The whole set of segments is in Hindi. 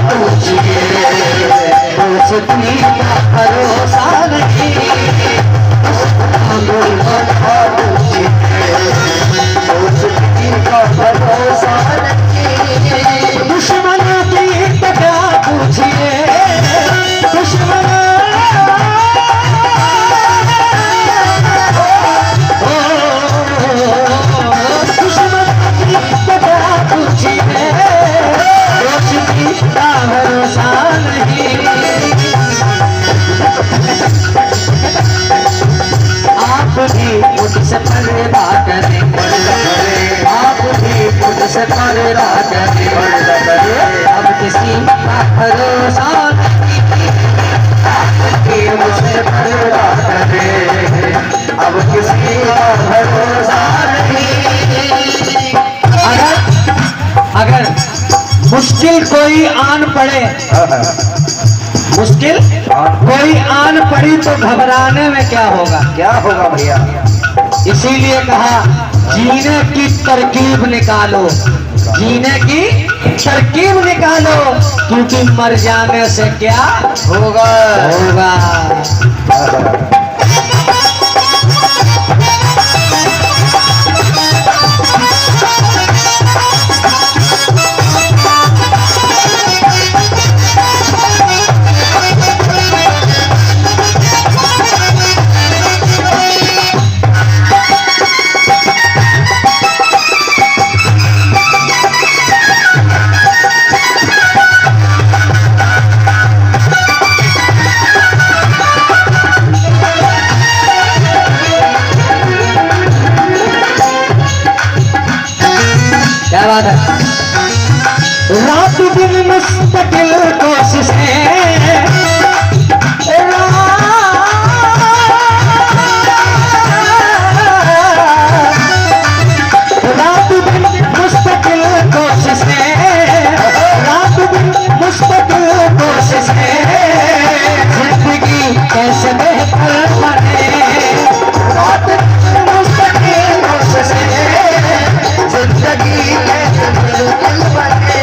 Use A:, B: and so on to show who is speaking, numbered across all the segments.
A: पूछिए, दोस्ती का भरोसा नहीं, कोई वफा पूछिए, दोस्ती का भरोसा नहीं, दुश्मनों की क्या पूछिए, दुश्मन मुझसे पर्दा करें, आप भी मुझसे पर्दा करें, अब किसी का भरोसा नहीं, मुझसे पर्दा करें, अब किसी का भरोसा नहीं।
B: अगर मुश्किल कोई आन पड़े, मुश्किल कोई आन पड़ी तो घबराने में क्या होगा?
A: क्या होगा भैया?
B: इसीलिए कहा जीने की तरकीब निकालो, जीने की तरकीब निकालो, क्योंकि मर जाने से क्या
A: होगा?
B: होगा। क्या बात है? रात दिन मुस्तकिल कोशिशें, रात दिन मुस्तकिल कोशिशें, रात दिन मुस्तकिल कोशिशें, जिंदगी कैसे बेहतर बने, रात दिन मुस्तकिल कोशिशें, जिंदगी कैसे मुश्किल बने,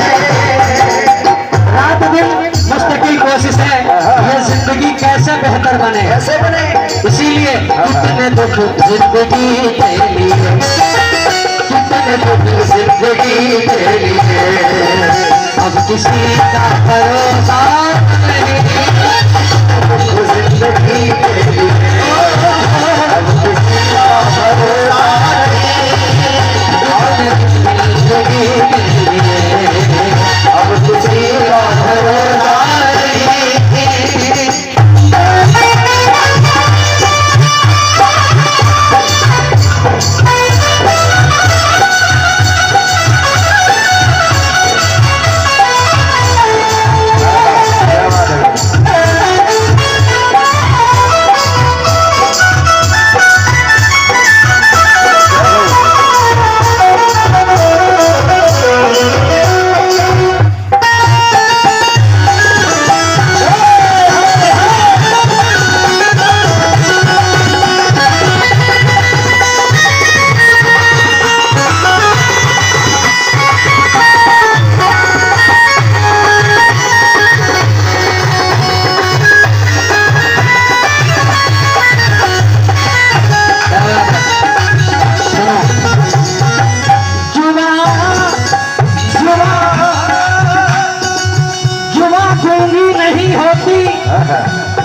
B: रात दिन मुस्तकिल कोशिश है ये जिंदगी कैसे बेहतर बने,
A: कैसे बने?
B: इसीलिए कितने दुख जिंदगी के लिए, कितने दुख जिंदगी के लिए, अब किसी का भरोसा नहीं, जिंदगी के लिए, अब किसी का भरोसा जिंदगी के लिए, अब किसी का भरोसा नहीं।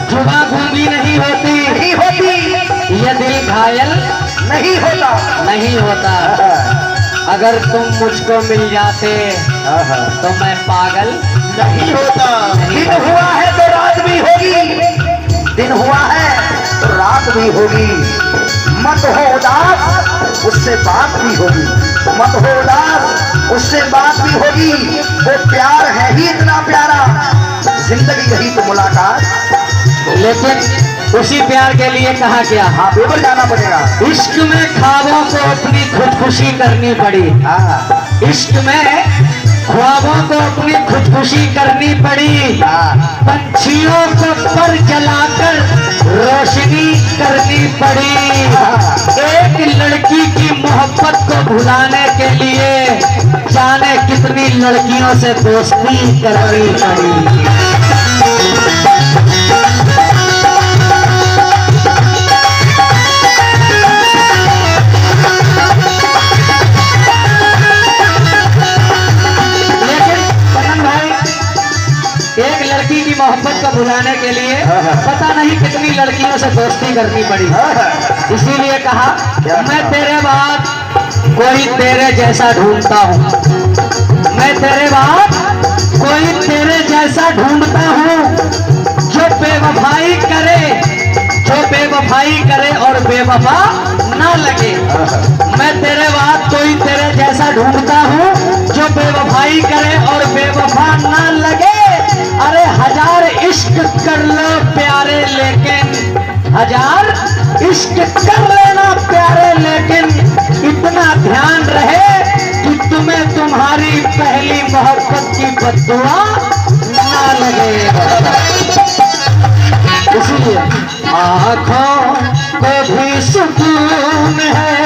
B: जुबां गूंगी नहीं होती,
A: नहीं होती,
B: ये दिल घायल
A: नहीं होता,
B: नहीं होता। अगर तुम मुझको मिल जाते तो मैं पागल
A: नहीं होता। दिन हुआ है तो रात भी होगी, दिन हुआ है तो रात भी होगी, मत हो उदास उससे बात भी होगी, मत हो उदास उससे बात भी होगी, वो प्यार है ही इतना प्यारा, जिंदगी यही तो मुलाकात।
B: लेकिन उसी प्यार के लिए कहा गया,
A: हाँ बेबल जाना पड़ेगा।
B: इश्क में ख्वाबों को अपनी खुदकुशी करनी पड़ी, इश्क में ख्वाबों को अपनी खुदकुशी खुदकुशी करनी पड़ी, पंछियों को पर जलाकर रोशनी करनी पड़ी। एक लड़की की मोहब्बत को भुलाने के लिए जाने कितनी लड़कियों से दोस्ती करनी पड़ी। एक लड़की की मोहब्बत को भुलाने के लिए पता नहीं कितनी लड़कियों से दोस्ती करनी पड़ी। इसीलिए कहा मैं तेरे बाद कोई तेरे जैसा ढूंढता हूँ, मैं तेरे बाद कोई तेरे जैसा ढूंढता हूँ, जो बेवफाई करे और बेवफा ना लगे। मैं तेरे बाद कोई तेरे जैसा ढूंढता हूँ, जो बेवफाई करे और बेवफा ना लगे। अरे हजार इश्क कर लो प्यारे, लेकिन हजार इश्क कर लेना प्यारे, लेकिन इतना ध्यान रहे कि तुम्हें तुम्हारी पहली मोहब्बत की बद्दुआ ना लगे। इसलिए आँखों को भी सुकून है,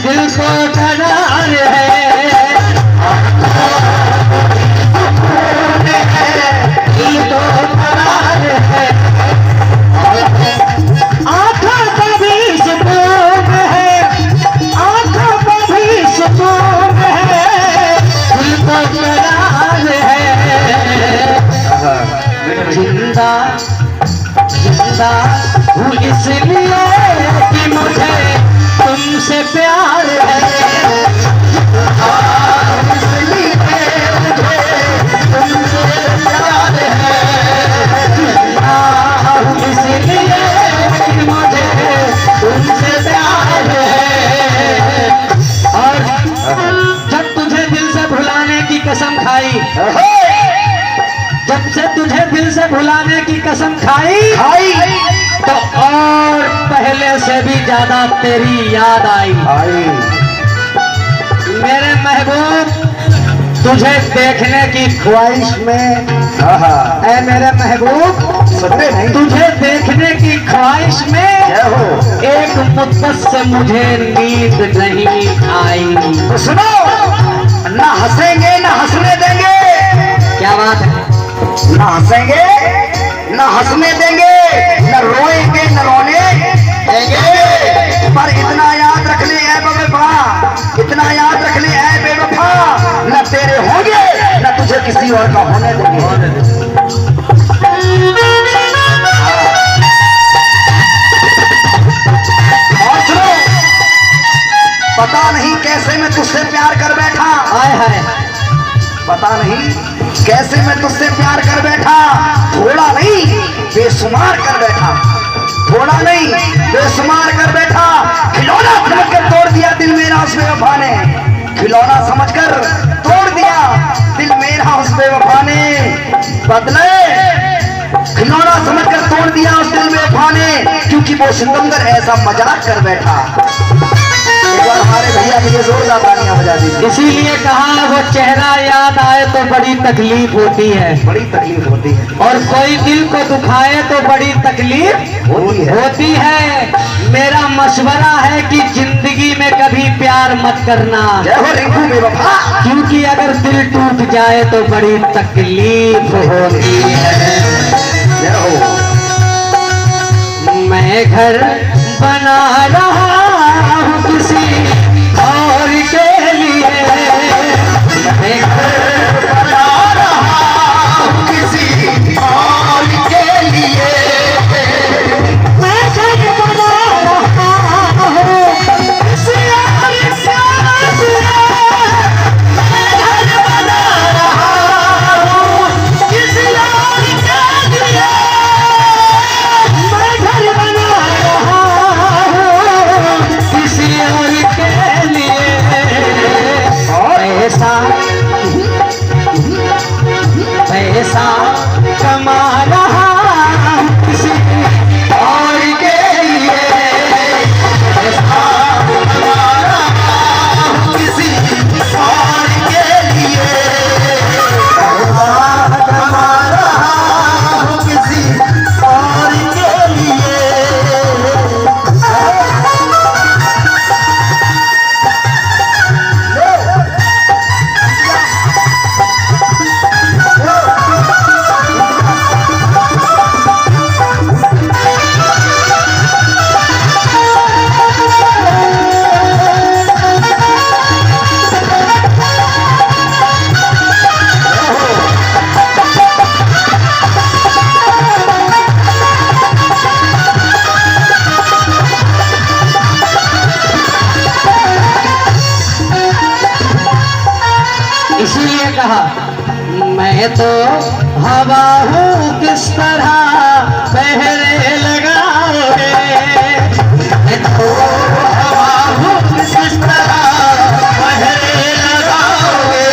B: दिल को करार है। आँखों को भी सुकून है, आँखों को भी सुकून है, दिल को करार है। जिंदा जिंदा हूँ इसलिए कि मुझे तुमसे प्यार है। इसलिए मुझे तुमसे प्यार है। जिंदा हूँ इसलिए कि मुझे तुमसे प्यार है। और जब तुझे दिल से भुलाने की कसम खाई, जब से तुझे दिल से भुलाने की कसम खाई तो और पहले से भी ज्यादा तेरी याद आई। मेरे महबूब तुझे देखने की ख्वाहिश में, ऐ मेरे महबूब तुझे देखने की ख्वाहिश में एक मुद्दत से मुझे नींद नहीं आई।
A: तो सुनो, ना हंसेंगे ना हंसने देंगे।
B: क्या बात है?
A: ना हंसेंगे ना हंसने देंगे, न रोएंगे न रोने देंगे। पर इतना याद रख ले ऐ बेवफा, इतना याद रख ले ऐ बेवफा, न तेरे होंगे न तुझे किसी और का होने देंगे। और सुनो, पता नहीं कैसे मैं तुझसे प्यार कर बैठा।
B: हाय हाय,
A: पता नहीं कैसे मैं तुझसे प्यार कर बैठा। थोड़ा नहीं बेशुमार कर बैठा, थोड़ा नहीं बेशुमार कर बैठा। खिलौना समझकर तोड़ दिया दिल मेरा उस बेवफा ने, खिलौना समझकर तोड़ दिया दिल मेरा उस बेवफा ने। बदले खिलौना समझकर तोड़ दिया उस दिल बेवफा ने, क्योंकि वो सितमगर ऐसा मजाक कर बैठा। एक बार हमारे भैया के लिए जोरदार तालियां बजा दीजिए।
B: इसीलिए कहा वो चेहरा याद आए तो बड़ी तकलीफ होती है,
A: बड़ी तकलीफ होती है।
B: और कोई दिल को दुखाए तो बड़ी तकलीफ होती है। मेरा मशवरा है कि जिंदगी में कभी प्यार मत करना।
A: जय हो रिंकू बेवफा।
B: क्योंकि अगर दिल टूट जाए तो बड़ी तकलीफ होती है।
A: जय हो।
B: मैं घर बना रहा हूँ किसी और के लिए, मैं घर
A: बना रहा हूँ किसी और के लिए,
B: मैं घर बना रहा हूँ किसी और के लिए, मैं घर बना रहा हूँ किसी और के लिए, मैं घर बना रहा हूँ कहा, मैं तो हवा हूँ किस तरह पहरे लगाओगे, मैं तो हवा हूँ किस तरह पहरे लगाओगे,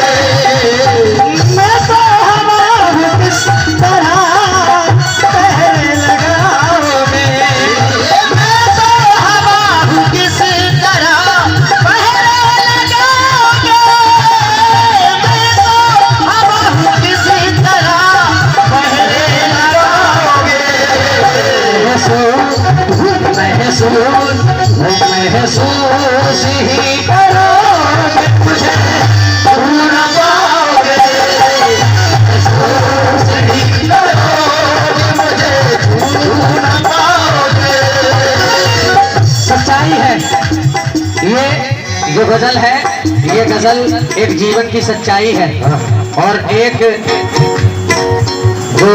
B: मैं तो हवा हूँ किस तरह पहरे लगाओगे, मैं तो हवा हूँ किस तरह पहरे लगाओगे, मैं तो हवा हूँ किस तरह पहरे लगाओगे। महसूस ही करोगे मुझे भूल पाओगे, महसूस ही करोगे मुझे भूल पाओगे। सच्चाई है ये जो गजल है, ये गजल एक जीवन की सच्चाई है और एक जो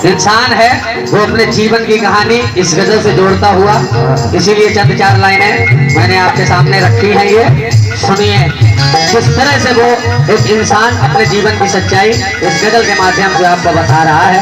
B: इंसान है वो अपने जीवन की कहानी इस गजल से जोड़ता हुआ, इसीलिए चंद चार लाइनें मैंने आपके सामने रखी हैं। ये सुनिए किस तरह से वो एक इंसान अपने जीवन की सच्चाई इस गजल के माध्यम से आपको बता रहा है।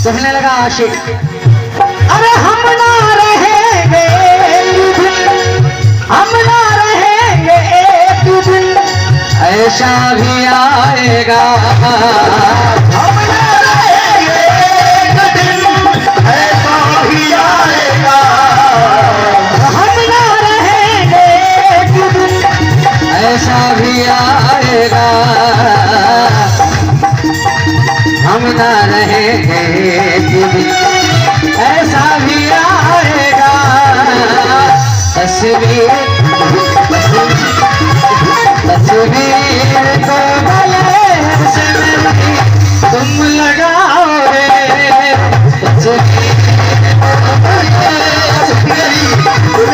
B: कहने लगा आशिक, अरे हम ना रहेंगे एक दिन, हम ना रहेंगे एक दिन, ऐसा भी आएगा, हम ना रहेंगे एक दिन, ऐसा भी आएगा, हम ना रहेंगे एक दिन, ऐसा भी आएगा, हम ना रहेंगे ऐसा भी आएगा। तस्वीर को गले से मेरी तुम लगाओगे, तस्वीर को गले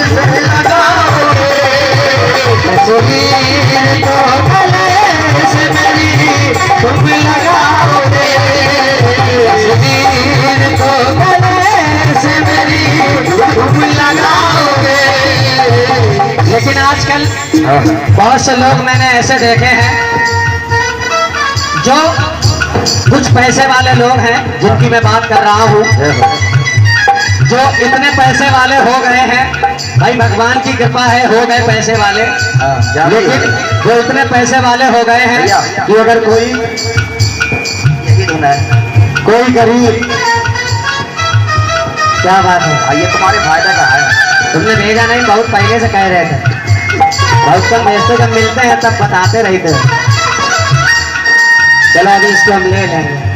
B: से लगाओगे, तस्वीर को गले से मेरी तुम लगाओगे, तस्वीर को गले से मेरी तुम लगाओगे। लेकिन आजकल बहुत से लोग मैंने ऐसे देखे हैं जो कुछ पैसे वाले लोग हैं, जिनकी मैं बात कर रहा हूँ, जो इतने पैसे वाले हो गए हैं, भाई भगवान की कृपा है हो गए पैसे वाले, लेकिन वो इतने पैसे वाले हो गए हैं कि अगर कोई कोई गरीब, क्या बात है, ये तुम्हारे फायदा का है, तुमने भेजा नहीं, बहुत पहले से कह रहे थे, बहुत कम भेजते, जब मिलते हैं तब बताते रहते हैं। चलो अभी इसको हम ले लेंगे।